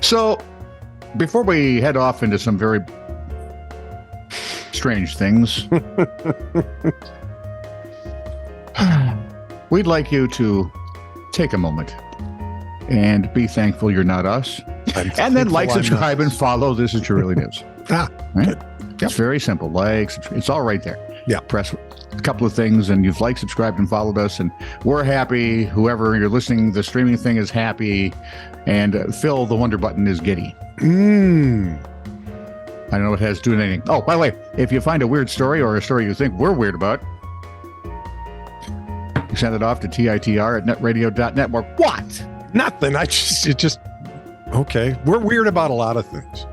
So, before we head off into some very strange things, we'd like you to take a moment and be thankful you're not us. And then like, subscribe, and follow This Is True Really News. Right? Yep. It's very simple. It's all right there. Yeah. Press a couple of things and you've liked, subscribed, and followed us, and we're happy. Whoever you're listening, the streaming thing is happy, and Phil, the wonder button, is giddy. I don't know what it has to do with anything. Oh, by the way, if you find a weird story or a story you think we're weird about, you send it off to TITR@netradio.net. What? Nothing. Okay. We're weird about a lot of things.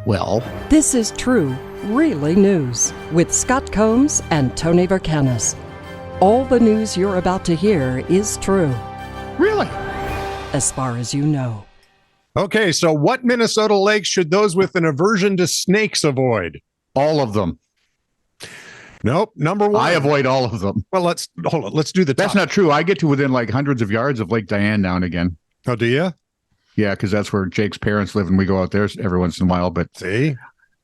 Well, This is True, Really News with Scott Combs and Tony Vercanis. All the news you're about to hear is true, really? as far as you know. Okay, so what Minnesota lakes should those with an aversion to snakes avoid? All of them. Nope. Number one. I avoid all of them. Well, hold on. Let's do the top. That's not true. I get to within like hundreds of yards of Lake Diane now and again. Oh, do you? Yeah, because that's where Jake's parents live, and we go out there every once in a while. But See?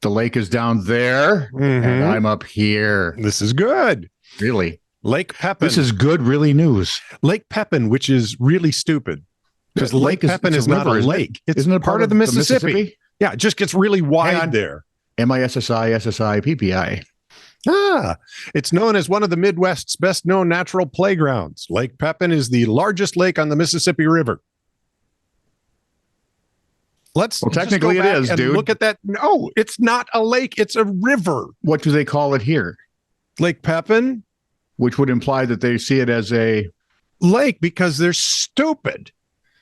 the lake is down there, and I'm up here. This is good. Really? Lake Pepin. This is good, really news. Lake Pepin, which is really stupid. Because Lake Pepin is not a lake. It's Isn't it part of the Mississippi. Yeah, it just gets really wide there. MISSI, It's known as one of the Midwest's best-known natural playgrounds. Lake Pepin is the largest lake on the Mississippi River. Well, technically it is, dude. Look at that. No, it's not a lake. It's a river. What do they call it here? Lake Pepin? Which would imply that they see it as a lake because they're stupid.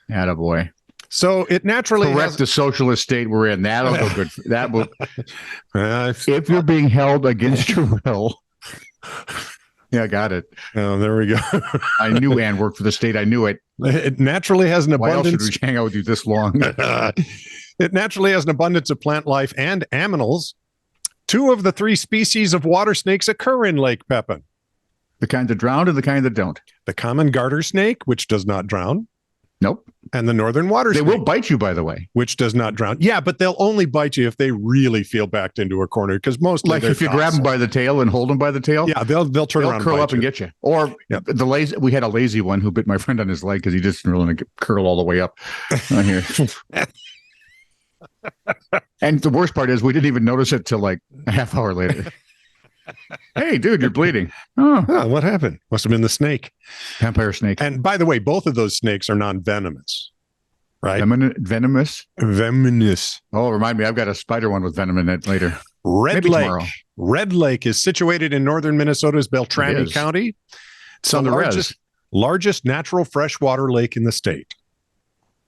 Attaboy. So it naturally correct the socialist state we're in. That'll go good. That will. If you're being held against your will. Yeah, got it. Oh, there we go. I knew Ann worked for the state. I knew it. It naturally has an abundance. Why else should we hang out with you this long? It naturally has an abundance of plant life and aminals. 2 of the 3 species of water snakes occur in Lake Pepin. The kind that drown and the kind that don't. The common garter snake, which does not drown. Nope. And the northern water snake. They will bite you, by the way. Which does not drown. Yeah, but they'll only bite you if they really feel backed into a corner, because mostly like if you grab them by the tail and hold them by the tail. Yeah, they'll turn around, curl up and get you. Or the lazy. We had a lazy one who bit my friend on his leg because he just didn't really curl all the way up on here. And the worst part is we didn't even notice it till like a half hour later. Hey, dude, you're bleeding. Oh, what happened? Must have been the snake. Vampire snake. And by the way, both of those snakes are non-venomous, right? Venomous? Venomous. Oh, remind me, I've got a spider one with venom in it later. Red Lake. Tomorrow. Red Lake is situated in northern Minnesota's Beltrami County. It's the largest natural freshwater lake in the state.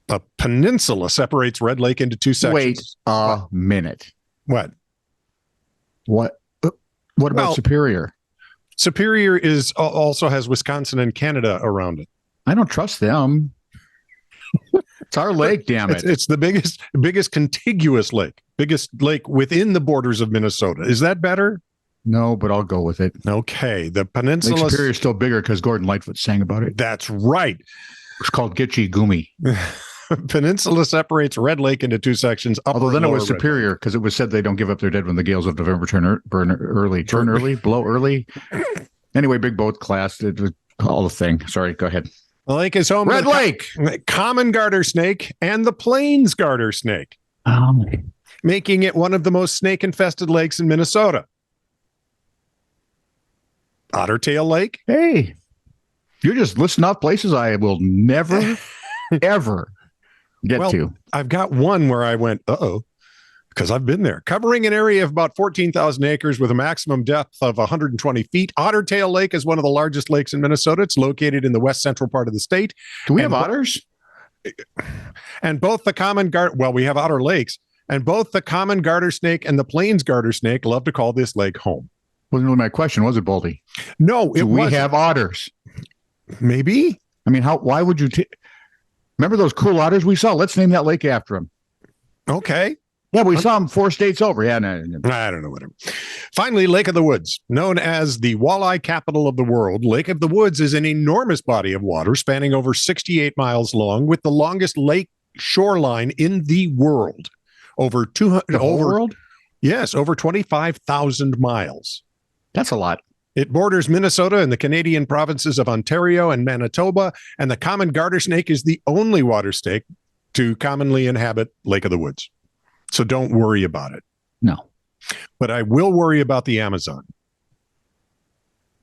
A peninsula separates Red Lake into 2 sections. Wait a minute. What? What about Superior? Superior also has Wisconsin and Canada around it. I don't trust them. It's our lake, damn it. It's the biggest contiguous lake, biggest lake within the borders of Minnesota. Is that better? No, but I'll go with it. Okay. The peninsula. Lake Superior is still bigger because Gordon Lightfoot sang about it. That's right. It's called Gitchy Goomy. Peninsula separates Red Lake into 2 sections. Although then it was Superior because it was said they don't give up their dead when the gales of November turn early, blow early. Anyway, big boat class, it was all the thing. Sorry, go ahead. The lake is home Red Lake, common garter snake and the plains garter snake, making it one of the most snake-infested lakes in Minnesota. Ottertail Lake. Hey, you're just listing off places I will never, ever get to. I've got one where I went, because I've been there. Covering an area of about 14,000 acres with a maximum depth of 120 feet. Ottertail Lake is one of the largest lakes in Minnesota. It's located in the west central part of the state. Do we have otters? And both the common we have otter lakes, and both the common garter snake and the plains garter snake love to call this lake home. Wasn't really my question, was it, Baldy? No, Do we have otters? Maybe. I mean, why would you remember those cool otters we saw? Let's name that lake after them. Okay. Yeah, we saw them 4 states over. Yeah, no. I don't know, whatever. Finally, Lake of the Woods. Known as the walleye capital of the world, Lake of the Woods is an enormous body of water spanning over 68 miles long with the longest lake shoreline in the world. Over 200. The whole world? Yes, over 25,000 miles. That's a lot. It borders Minnesota and the Canadian provinces of Ontario and Manitoba, and the common garter snake is the only water snake to commonly inhabit Lake of the Woods. So don't worry about it. No. But I will worry about the Amazon.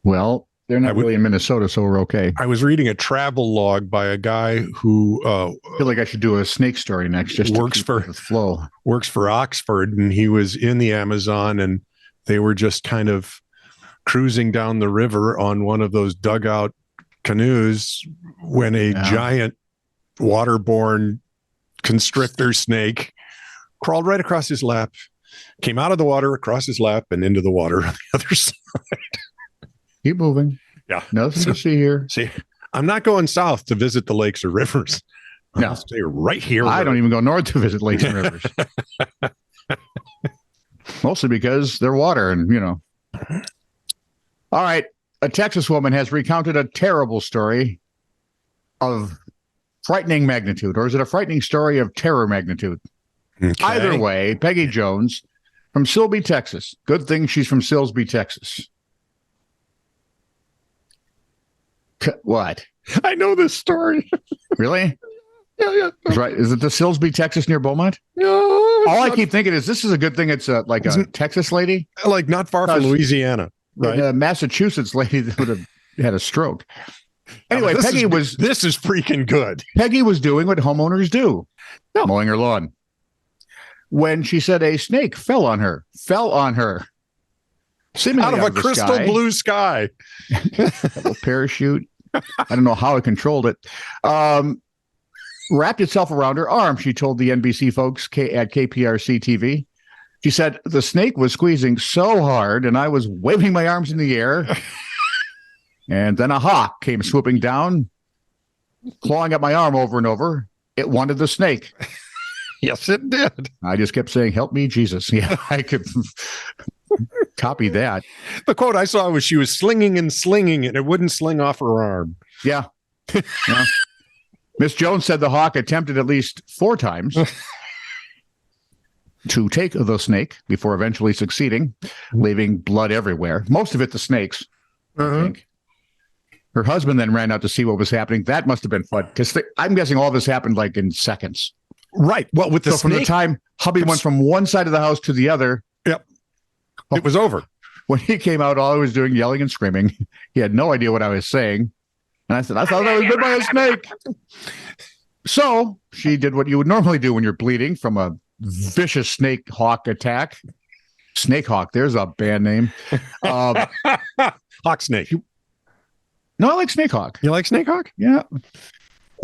Well, they're not really in Minnesota, so we're okay. I was reading a travel log by a guy who I feel like I should do a snake story next. Just works for the flow. Works for Oxford, and he was in the Amazon, and they were just kind of cruising down the river on one of those dugout canoes when a giant waterborne constrictor snake crawled right across his lap, came out of the water, across his lap, and into the water on the other side. Keep moving. Yeah. Nothing to see here. See, I'm not going south to visit the lakes or rivers. I'll stay right here. I don't even go north to visit lakes and rivers. Mostly because they're water and, All right. A Texas woman has recounted a terrible story of frightening magnitude, or is it a frightening story of terror magnitude? Okay. Either way, Peggy Jones from Silsbee, Texas. Good thing she's from Silsbee, Texas. What? I know this story. Really? Yeah. That's right. Is it the Silsbee, Texas near Beaumont? No. All I keep thinking is this is a good thing. It's like a Texas lady. Like not far from Louisiana. Right. A Massachusetts lady that would have had a stroke. Anyway, this is freaking good. Peggy was doing what homeowners do, mowing her lawn, when she said a snake fell on her, seemingly out of a crystal blue sky. A little parachute. I don't know how it controlled it. Wrapped itself around her arm, she told the NBC folks at KPRC TV. She said, the snake was squeezing so hard and I was waving my arms in the air. And then a hawk came swooping down, clawing at my arm over and over. It wanted the snake. Yes, it did. I just kept saying, help me, Jesus. Yeah, I could copy that. The quote I saw was she was slinging and it wouldn't sling off her arm. Yeah. Miss Jones said the hawk attempted at least 4 times to take the snake before eventually succeeding, leaving blood everywhere. Most of it the snakes, I think. Her husband then ran out to see what was happening. That must have been fun, because I'm guessing all this happened like in seconds. Right. Well, with the snake, from the time hubby went from one side of the house to the other, it was over. When he came out, all I was doing, yelling and screaming. He had no idea what I was saying. And I said, I thought I was bit by a snake. So she did what you would normally do when you're bleeding from a vicious snake hawk attack. Snake Hawk. There's a band name. Hawk Snake. No, I like Snake Hawk. You like Snake Hawk? Yeah.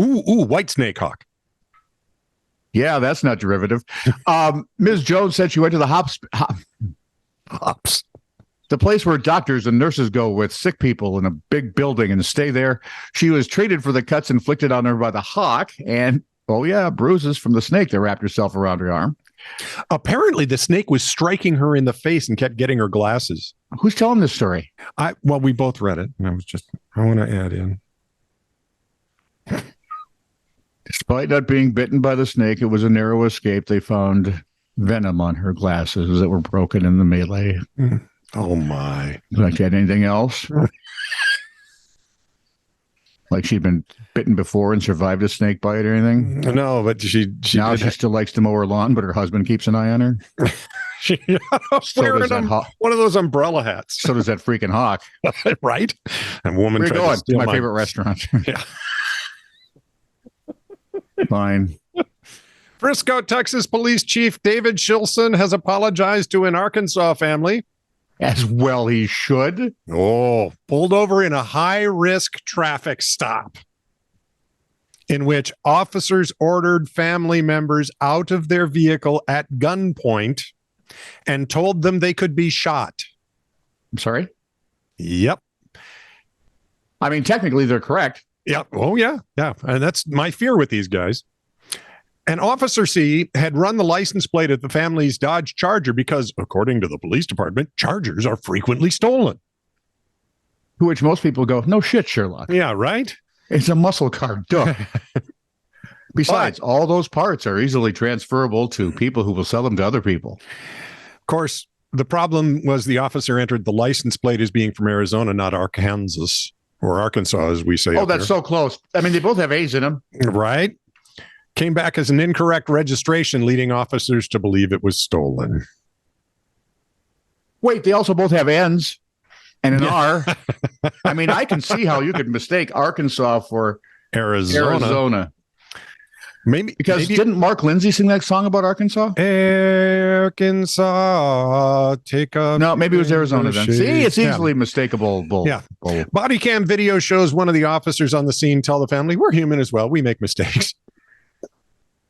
Ooh, White Snake Hawk. Yeah, that's not derivative. Ms. Jones said she went to the hops. The place where doctors and nurses go with sick people in a big building and stay there. She was treated for the cuts inflicted on her by the hawk and, bruises from the snake that wrapped herself around her arm. Apparently, the snake was striking her in the face and kept getting her glasses. Who's telling this story? We both read it. And I want to add in. Despite not being bitten by the snake, it was a narrow escape. They found venom on her glasses that were broken in the melee. Oh, my. Like, had anything else? Like she'd been bitten before and survived a snake bite or anything? No, but she still likes to mow her lawn, but her husband keeps an eye on her. She wearing one of those umbrella hats. So does that freaking hawk. Right? And woman Where tried going? to steal My favorite restaurant. Yeah. Fine. Frisco, Texas Police Chief David Shilson has apologized to an Arkansas family. As well he should. Oh, pulled over in a high-risk traffic stop in which officers ordered family members out of their vehicle at gunpoint and told them they could be shot. I'm sorry? Yep. I mean, technically, they're correct. Yep. Oh, yeah. Yeah. And that's my fear with these guys. And Officer C had run the license plate of the family's Dodge Charger because, according to the police department, Chargers are frequently stolen. To which most people go, no shit, Sherlock. Yeah, right? It's a muscle car. Duh. Besides, all those parts are easily transferable to people who will sell them to other people. Of course, the problem was the officer entered the license plate as being from Arizona, not Arkansas or Arkansas, as we say. Oh, that's so close. I mean, they both have A's in them. Right. Came back as an incorrect registration, leading officers to believe it was stolen. Wait, they also both have N's and an R. I mean, I can see how you could mistake Arkansas for Arizona. Maybe didn't Mark Lindsay sing that song about Arkansas? Arkansas, take a no, maybe it was Arizona then. See, it's easily mistakable. Body cam video shows one of the officers on the scene tell the family, "We're human as well. We make mistakes."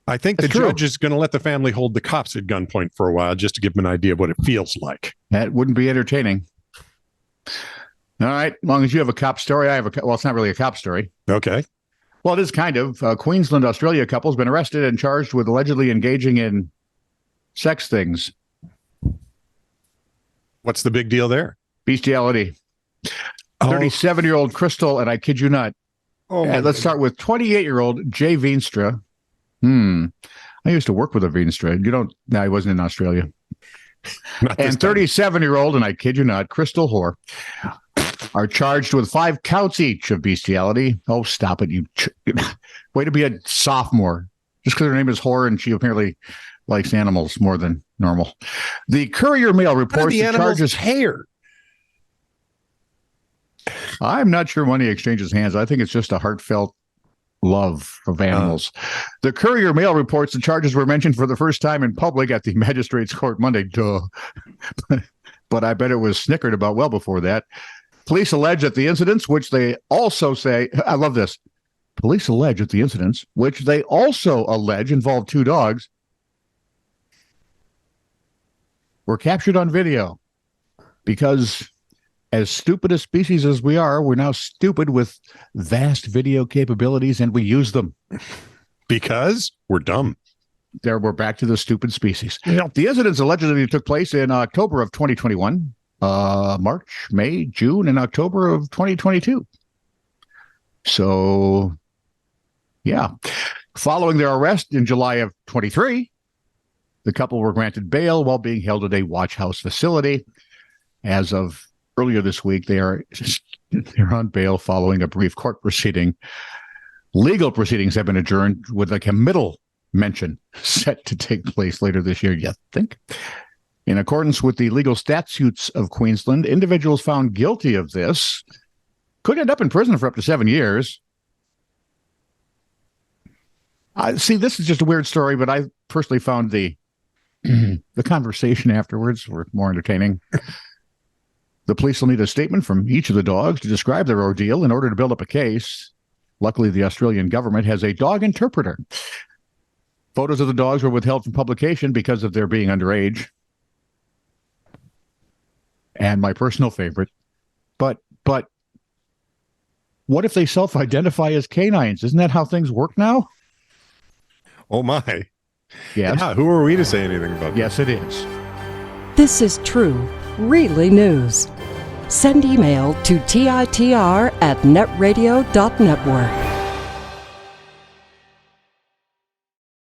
I think the judge is going to let the family hold the cops at gunpoint for a while just to give them an idea of what it feels like. That wouldn't be entertaining. All right, as long as you have a cop story, I have well, it's not really a cop story. Okay. Well, it is kind of. Queensland, Australia couple has been arrested and charged with allegedly engaging in sex things. What's the big deal there? Bestiality. 37-year-old Crystal, and I kid you not. Let's start with 28-year-old Jay Veenstra. I used to work with a Veenstra. No, he wasn't in Australia. And 37-year-old, and I kid you not, Crystal Hoare, are charged with 5 counts each of bestiality. Oh, stop it. You way to be a sophomore. Just because her name is Hoare and she apparently likes animals more than normal. The Courier Mail reports the charges hair. I'm not sure money exchanges hands. I think it's just a heartfelt love of animals. The Courier Mail reports the charges were mentioned for the first time in public at the magistrate's court Monday. Duh. But I bet it was snickered about well before that. Police allege that the incidents, which they also say, I love this. Police allege that the incidents, which they also allege involved 2 dogs, were captured on video. Because as stupid a species as we are, we're now stupid with vast video capabilities, and we use them. Because we're dumb. We're back to the stupid species. Yep. The incidents allegedly took place in October of 2021. March, May, June, and October of 2022. So, yeah. Following their arrest in July of 23, the couple were granted bail while being held at a watch house facility. As of earlier this week, they're on bail following a brief court proceeding. Legal proceedings have been adjourned with a committal mention set to take place later this year, you think? In accordance with the legal statutes of Queensland, individuals found guilty of this could end up in prison for up to 7 years. See, this is just a weird story, but I personally found the conversation afterwards were more entertaining. The police will need a statement from each of the dogs to describe their ordeal in order to build up a case. Luckily, the Australian government has a dog interpreter. Photos of the dogs were withheld from publication because of their being underage. And my personal favorite, but what if they self-identify as canines? Isn't that how things work now? Oh my. Yes. Yeah, who are we to say anything about that? Yes, it is. This is true, really news. Send email to TITR@netradio.network.